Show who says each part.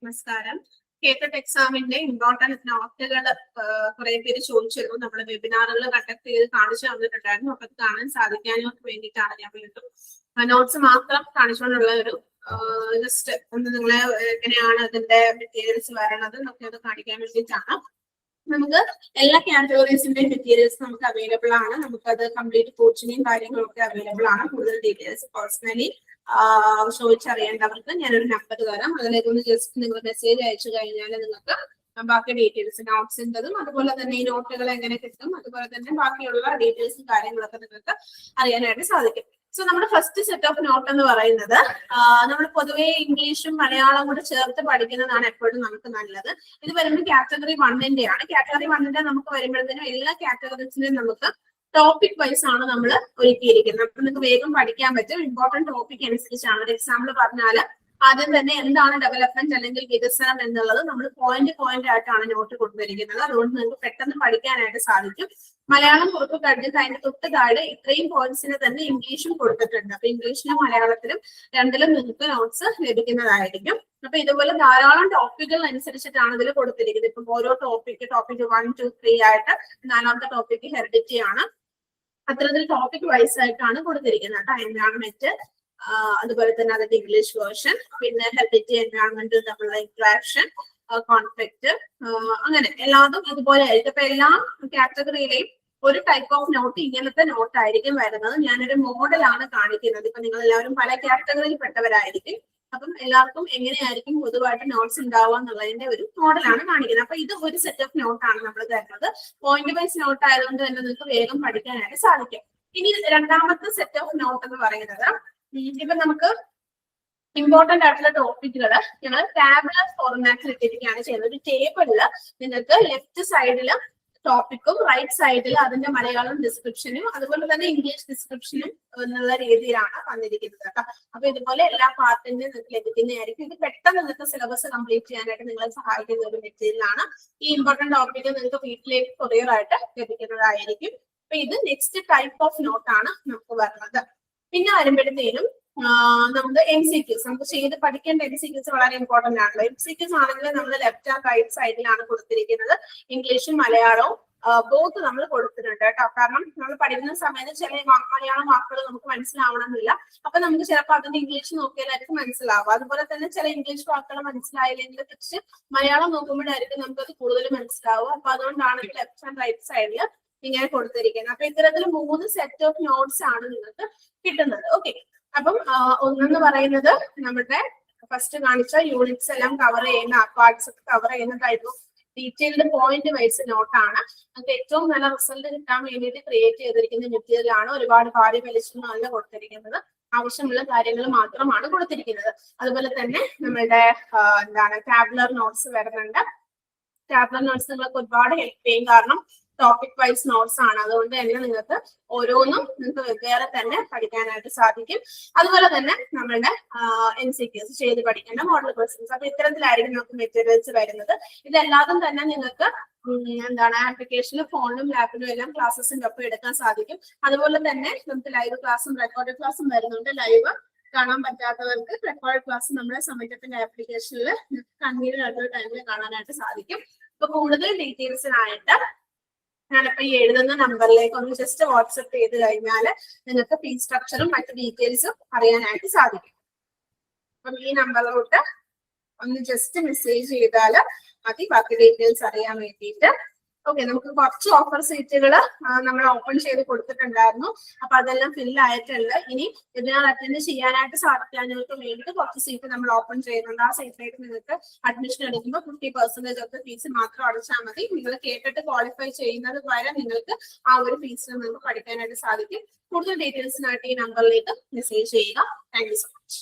Speaker 1: നമസ്കാരം. കേട്ടറ്റ് എക്സാമിന്റെ ഇമ്പോർട്ടൻറ്റ് നോട്ടുകൾ കുറെ പേര് ചോദിച്ചിരുന്നു. നമ്മൾ വെബിനാറുകൾ കണ്ടക്ട് ചെയ്ത് കാണിച്ചു തന്നിട്ടുണ്ടായിരുന്നു. അപ്പൊ അത് കാണാൻ സാധിക്കാനൊക്കെ വേണ്ടിയിട്ടാണ് ഞാൻ വീണ്ടും നോട്ട്സ് മാത്രം കാണിച്ചുകൊണ്ടുള്ള ഒരു ജസ്റ്റ് ഒന്ന് നിങ്ങളെ എങ്ങനെയാണ് അതിന്റെ മെറ്റീരിയൽസ് വരണത് എന്നൊക്കെ അത് കാണിക്കാൻ വേണ്ടിയിട്ടാണ്. നമുക്ക് എല്ലാ കാറ്റഗറീസിന്റെയും മെറ്റീരിയൽസ് നമുക്ക് അവൈലബിൾ ആണ്. നമുക്കത് കംപ്ലീറ്റ് കോച്ചിങ്ങും കാര്യങ്ങളൊക്കെ അവൈലബിൾ ആണ്. കൂടുതൽ ഡീറ്റെയിൽസ് പേഴ്സണലി ചോദിച്ചറിയേണ്ടവർക്ക് ഞാനൊരു നമ്പർ തരാം. അതിലേക്ക് ഒന്ന് ജസ്റ്റ് നിങ്ങൾ മെസ്സേജ് അയച്ചു കഴിഞ്ഞാൽ നിങ്ങൾക്ക് ബാക്കി ഡീറ്റെയിൽസ് നോട്ട്സിൻ്റെതും അതുപോലെ തന്നെ ഈ നോട്ടുകൾ എങ്ങനെ കിട്ടും അതുപോലെ തന്നെ ബാക്കിയുള്ള ഡീറ്റെയിൽസും കാര്യങ്ങളൊക്കെ നിങ്ങൾക്ക് അറിയാനായിട്ട് സാധിക്കും. സോ നമ്മുടെ ഫസ്റ്റ് സെറ്റ് ഓഫ് നോട്ട് എന്ന് പറയുന്നത് നമ്മൾ പൊതുവെ ഇംഗ്ലീഷും മലയാളവും കൂടെ ചേർത്ത് പഠിക്കുന്നതാണ് എപ്പോഴും നമുക്ക് നല്ലത്. ഇത് വരുമ്പോൾ കാറ്റഗറി 1-ന്റെ ആണ്. കാറ്റഗറി 1-ന്റെ നമുക്ക് വരുമ്പോഴത്തേനും എല്ലാ കാറ്റഗറീസിനും നമുക്ക് ടോപ്പിക് വൈസ് ആണ് നമ്മൾ ഒരുക്കിയിരിക്കുന്നത്. അപ്പൊ നിങ്ങൾക്ക് വേഗം പഠിക്കാൻ പറ്റും. ഇമ്പോർട്ടന്റ് ടോപ്പിക് അനുസരിച്ചാണ്. ഒരു എക്സാമ്പിൾ പറഞ്ഞാൽ ആദ്യം തന്നെ എന്താണ് ഡെവലപ്മെന്റ് അല്ലെങ്കിൽ വികസനം എന്നുള്ളത് നമ്മൾ പോയിന്റ് ആയിട്ടാണ് നോട്ട് കൊണ്ടുവരിക്കുന്നത്. അതുകൊണ്ട് നിങ്ങൾക്ക് പെട്ടെന്ന് പഠിക്കാനായിട്ട് സാധിക്കും. മലയാളം കുറിപ്പ് കഴിഞ്ഞിട്ട് അതിന്റെ തൊട്ട് താഴെ ഇത്രയും പോയിന്റ്സിന് തന്നെ ഇംഗ്ലീഷും കൊടുത്തിട്ടുണ്ട്. അപ്പൊ ഇംഗ്ലീഷിലും മലയാളത്തിലും രണ്ടിലും നിങ്ങൾക്ക് നോട്ട്സ് ലഭിക്കുന്നതായിരിക്കും. അപ്പൊ ഇതുപോലെ ധാരാളം ടോപ്പിക്കുകൾ അനുസരിച്ചിട്ടാണ് ഇതിൽ കൊടുത്തിരിക്കുന്നത്. ഇപ്പം ഓരോ ടോപ്പിക് 1, 2, 3 ആയിട്ട് 4ാമത്തെ ടോപ്പിക് ഹെറിഡിറ്റി ആണ്. അത്തരത്തിൽ ടോപ്പിക് വൈസ് ആയിട്ടാണ് കൊടുത്തിരിക്കുന്നത്. എൻവയോൺമെന്റ്, അതുപോലെ തന്നെ അതിന്റെ ഇംഗ്ലീഷ് വേർഷൻ, പിന്നെ ഹെറിഡിറ്റി, എൻവയോൺമെന്റ് തമ്മിലുള്ള ഇന്ററാക്ഷൻ, കോൺഫ്ലിക്റ്റ്, അങ്ങനെ എല്ലാതും ഇതുപോലെ ആയിരിക്കും. അപ്പൊ എല്ലാ കാറ്റഗറിയിലെയും ഒരു ടൈപ്പ് ഓഫ് നോട്ട് ഇങ്ങനത്തെ നോട്ട് ആയിരിക്കും വരുന്നത്. ഞാനൊരു മോഡലാണ് കാണിക്കുന്നത്. ഇപ്പൊ നിങ്ങൾ എല്ലാവരും പല കാറ്റഗറിയിൽ പെട്ടവരായിരിക്കും. അപ്പം എല്ലാവർക്കും എങ്ങനെയായിരിക്കും പൊതുവായിട്ട് നോട്ട്സ് ഉണ്ടാവുക എന്നുള്ളതിന്റെ ഒരു മോഡലാണ് കാണിക്കുന്നത്. അപ്പൊ ഇത് ഒരു സെറ്റ് ഓഫ് നോട്ടാണ് നമ്മൾ തരുന്നത്. പോയിന്റ് വൈസ് നോട്ട് ആയതുകൊണ്ട് തന്നെ നിങ്ങൾക്ക് വേഗം പഠിക്കാനായിട്ട് സാധിക്കും. ഇനി രണ്ടാമത്തെ സെറ്റ് ഓഫ് നോട്ട് എന്ന് പറയുന്നത് ഇപ്പൊ നമുക്ക് ഇമ്പോർട്ടന്റ് ആയിട്ടുള്ള ടോപ്പിക്കുകൾ ഞങ്ങൾ ടാബുലർ ഫോർമാറ്റിൽ ഇട്ടിരിക്കുകയാണ് ചെയ്യുന്നത്. ഒരു ടേബിളിൽ നിങ്ങൾക്ക് ലെഫ്റ്റ് സൈഡിൽ ടോപ്പിക്കും റൈറ്റ് സൈഡിൽ അതിന്റെ മലയാളം ഡിസ്ക്രിപ്ഷനും അതുപോലെ തന്നെ ഇംഗ്ലീഷ് ഡിസ്ക്രിപ്ഷനും എന്നുള്ള രീതിയിലാണ് വന്നിരിക്കുന്നത് കേട്ടോ. അപ്പൊ ഇതുപോലെ എല്ലാ പാർട്ടിനും നിങ്ങൾക്ക് ലഭിക്കുന്നതായിരിക്കും. ഇത് പെട്ടെന്ന് നിങ്ങൾക്ക് സിലബസ് കംപ്ലീറ്റ് ചെയ്യാനായിട്ട് നിങ്ങളെ സഹായിക്കുന്ന ഒരു മെറ്റീരിയലാണ്. ഈ ഇമ്പോർട്ടന്റ് ടോപ്പിക്ക് നിങ്ങൾക്ക് വീട്ടിലേക്ക് കൊറിയർ ആയിട്ട് ലഭിക്കുന്നതായിരിക്കും. അപ്പൊ ഇത് നെക്സ്റ്റ് ടൈപ്പ് ഓഫ് നോട്ടാണ് നമുക്ക് വരുന്നത്. പിന്നെ വരുമ്പോഴത്തേനും നമുക്ക് MCQs നമുക്ക് ചെയ്ത് പഠിക്കേണ്ട MCQs വളരെ ഇമ്പോർട്ടന്റ് ആണല്ലോ. MCQs ആണെങ്കിൽ നമ്മൾ ലെഫ്റ്റ് ആൻഡ് റൈറ്റ് സൈഡിലാണ് കൊടുത്തിരിക്കുന്നത്. ഇംഗ്ലീഷും മലയാളവും ബോത്ത് നമ്മൾ കൊടുത്തിട്ടുണ്ട് കേട്ടോ. കാരണം നമ്മൾ പഠിക്കുന്ന സമയത്ത് ചില മലയാളം വാക്കുകൾ നമുക്ക് മനസ്സിലാവണമെന്നില്ല. അപ്പൊ നമുക്ക് ചിലപ്പോൾ അതിന്റെ ഇംഗ്ലീഷ് നോക്കിയാലായിരിക്കും മനസ്സിലാവുക. അതുപോലെ തന്നെ ചില ഇംഗ്ലീഷ് വാക്കുകൾ മനസ്സിലായില്ലെങ്കിൽ തിരിച്ച് മലയാളം നോക്കുമ്പോഴായിരിക്കും നമുക്കത് കൂടുതൽ മനസ്സിലാവുക. അപ്പൊ അതുകൊണ്ടാണ് ലെഫ്റ്റ് ആൻഡ് റൈറ്റ് സൈഡിൽ ഇങ്ങനെ കൊടുത്തിരിക്കുന്നത്. അപ്പൊ ഇത്തരത്തിൽ 3 സെറ്റ് ഓഫ് നോട്ട്സ് ആണ് നിങ്ങൾക്ക് കിട്ടുന്നത്. ഓക്കെ, അപ്പം ഒന്നെന്ന് പറയുന്നത് നമ്മുടെ ഫസ്റ്റ് കാണിച്ച യൂണിറ്റ്സ് എല്ലാം കവർ ചെയ്യുന്ന പാർട്സ് കവർ ചെയ്യുന്ന type of detailed point wise നോട്ടാണ്. നമുക്ക് ഏറ്റവും നല്ല റിസൾട്ട് കിട്ടാൻ വേണ്ടിയിട്ട് ക്രിയേറ്റ് ചെയ്തിരിക്കുന്ന മെറ്റീരിയൽ ആണ്. ഒരുപാട് കാര്യം വലിച്ചൊന്നും അല്ല കൊടുത്തിരിക്കുന്നത്. ആവശ്യമുള്ള കാര്യങ്ങൾ മാത്രമാണ് കൊടുത്തിരിക്കുന്നത്. അതുപോലെ തന്നെ നമ്മളുടെ ടാബുലർ നോട്ട്സ് വരുന്നുണ്ട്. ടാബുലർ നോട്ട്സ് നിങ്ങൾക്ക് ഒരുപാട് ഹെൽപ്പ് ചെയ്യും. കാരണം ടോപ്പിക് വൈസ് നോട്ട്സ് ആണ്. അതുകൊണ്ട് തന്നെ നിങ്ങൾക്ക് ഓരോന്നും നിങ്ങൾക്ക് വെവ്വേറെ തന്നെ പഠിക്കാനായിട്ട് സാധിക്കും. അതുപോലെ തന്നെ നമ്മളുടെ MCQs ചെയ്ത് പഠിക്കേണ്ട മോഡൽ ക്വസ്റ്റ്യൻസ്. അപ്പൊ ഇത്തരത്തിലായിരിക്കും നമുക്ക് മെറ്റീരിയൽസ് വരുന്നത്. ഇതെല്ലാതും തന്നെ നിങ്ങൾക്ക് ആപ്ലിക്കേഷനിലും ഫോണിലും ലാപ്പിലും എല്ലാം ക്ലാസ്സസിന്റെ ഒപ്പം എടുക്കാൻ സാധിക്കും. അതുപോലെ തന്നെ നമുക്ക് ലൈവ് ക്ലാസ്സും റെക്കോർഡ് ക്ലാസ്സും വരുന്നുണ്ട്. ലൈവ് കാണാൻ പറ്റാത്തവർക്ക് റെക്കോർഡ് ക്ലാസ് നമ്മുടെ സമയത്തിന്റെ ആപ്ലിക്കേഷനിൽ കൺവീനിയന്റ് ആയിട്ടുള്ള ടൈമിൽ കാണാനായിട്ട് സാധിക്കും. അപ്പൊ കൂടുതൽ ഡീറ്റെയിൽസിനായിട്ട് ഞാനിപ്പോ ഈ എഴുതുന്ന നമ്പറിലേക്ക് ഒന്ന് ജസ്റ്റ് വാട്സപ്പ് ചെയ്ത് കഴിഞ്ഞാൽ നിങ്ങൾക്ക് ഫീ സ്ട്രക്ചറും മറ്റു ഡീറ്റെയിൽസും അറിയാനായിട്ട് സാധിക്കും. അപ്പം ഈ നമ്പറിലോട്ട് ഒന്ന് ജസ്റ്റ് മെസ്സേജ് ചെയ്താൽ മതി ബാക്കി ഡീറ്റെയിൽസ് അറിയാൻ വേണ്ടിയിട്ട്. ഓക്കെ, നമുക്ക് കുറച്ച് ഓഫർ സീറ്റുകൾ നമ്മൾ ഓപ്പൺ ചെയ്ത് കൊടുത്തിട്ടുണ്ടായിരുന്നു. അപ്പൊ അതെല്ലാം ഫില്ല് ആയിട്ടുണ്ട്. ഇനി വെബിനാർ അറ്റൻഡ് ചെയ്യാനായിട്ട് സാധിക്കാനവർക്ക് വേണ്ടിയിട്ട് കുറച്ച് സീറ്റ് നമ്മൾ ഓപ്പൺ ചെയ്യുന്നുണ്ട്. ആ സീറ്റിലേക്ക് നിങ്ങൾക്ക് അഡ്മിഷൻ എടുക്കുമ്പോൾ 50% ഓഫ് ഫീസ് മാത്രം അടച്ചാൽ മതി. നിങ്ങൾ കേട്ടിട്ട് ക്വാളിഫൈ ചെയ്യുന്നത് വരെ നിങ്ങൾക്ക് ആ ഒരു ഫീസിൽ നിങ്ങൾക്ക് പഠിക്കാനായിട്ട് സാധിക്കും. കൂടുതൽ ഡീറ്റെയിൽസിനായിട്ട് ഈ നമ്പറിലേക്ക് മെസ്സേജ് ചെയ്യുക. Thank you so much.